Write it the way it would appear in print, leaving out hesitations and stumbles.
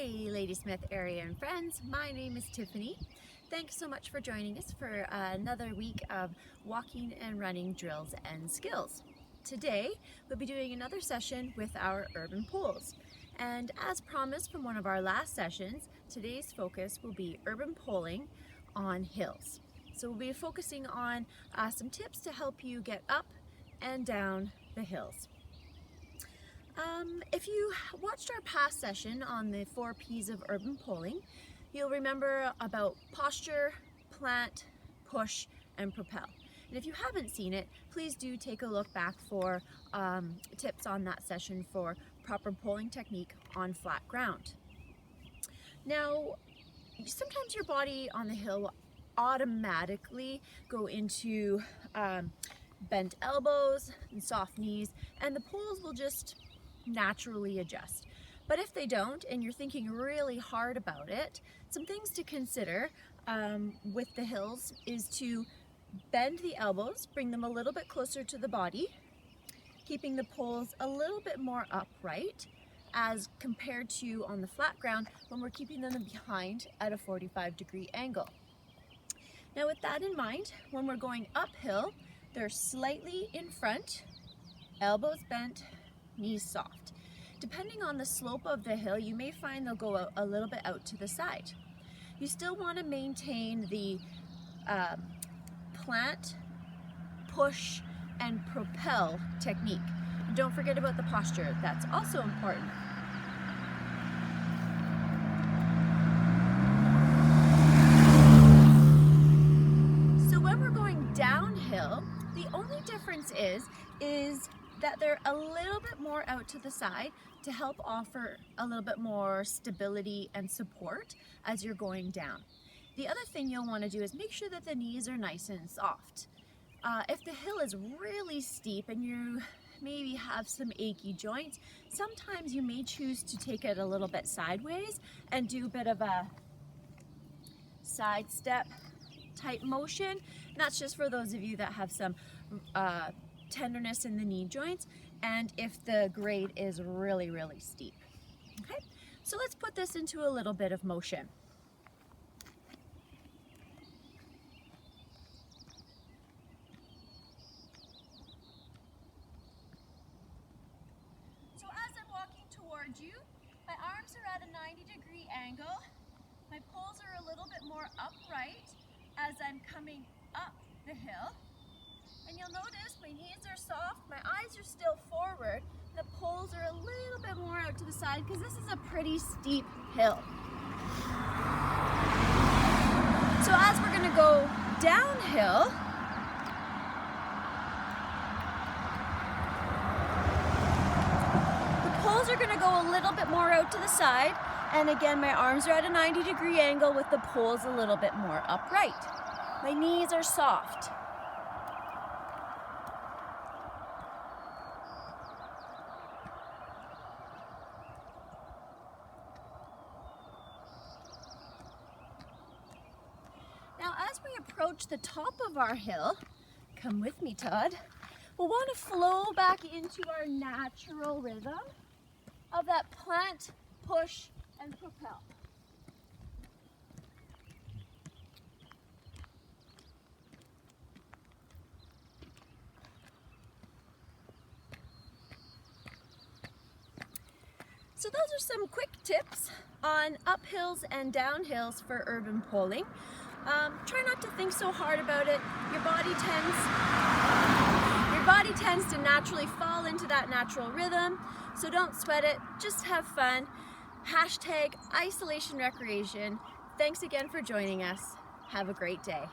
Hey Ladysmith area and friends, my name is Tiffany. Thanks so much for joining us for another week of walking and running drills and skills. Today we'll be doing another session with our urban poles. And as promised from one of our last sessions, today's focus will be urban poling on hills. So we'll be focusing on some tips to help you get up and down the hills. If you watched our past session on the 4 P's of urban poling, you'll remember about posture, plant, push, and propel. And if you haven't seen it, please do take a look back for tips on that session for proper poling technique on flat ground. Now, sometimes your body on the hill will automatically go into bent elbows and soft knees, and the poles will just naturally adjust. But if they don't and you're thinking really hard about it, some things to consider with the hills is to bend the elbows, bring them a little bit closer to the body, keeping the poles a little bit more upright as compared to on the flat ground when we're keeping them behind at a 45-degree angle. Now with that in mind, when we're going uphill, they're slightly in front, elbows bent, knees soft. Depending on the slope of the hill, you may find they'll go a little bit out to the side. You still want to maintain the plant, push, and propel technique. And don't forget about the posture, that's also important. So when we're going downhill, the only difference is that they're a little bit more out to the side to help offer a little bit more stability and support as you're going down. The other thing you'll want to do is make sure that the knees are nice and soft. If the hill is really steep and you maybe have some achy joints, sometimes you may choose to take it a little bit sideways and do a bit of a side step type motion. And that's just for those of you that have some tenderness in the knee joints and if the grade is really steep. Okay, so let's put this into a little bit of motion. So as I'm walking towards you, my arms are at a 90-degree angle, my poles are a little bit more upright as I'm coming up the hill. And you'll notice my knees are soft, my eyes are still forward, the poles are a little bit more out to the side because this is a pretty steep hill. So as we're going to go downhill, the poles are going to go a little bit more out to the side, and again my arms are at a 90-degree angle with the poles a little bit more upright. My knees are soft. Now as we approach the top of our hill, come with me Todd, we'll want to flow back into our natural rhythm of that plant, push, and propel. So those are some quick tips on uphills and downhills for urban poling. Try not to think so hard about it. Your body tends to naturally fall into that natural rhythm, so don't sweat it, just have fun. #isolation recreation. Thanks again for joining us. Have a great day.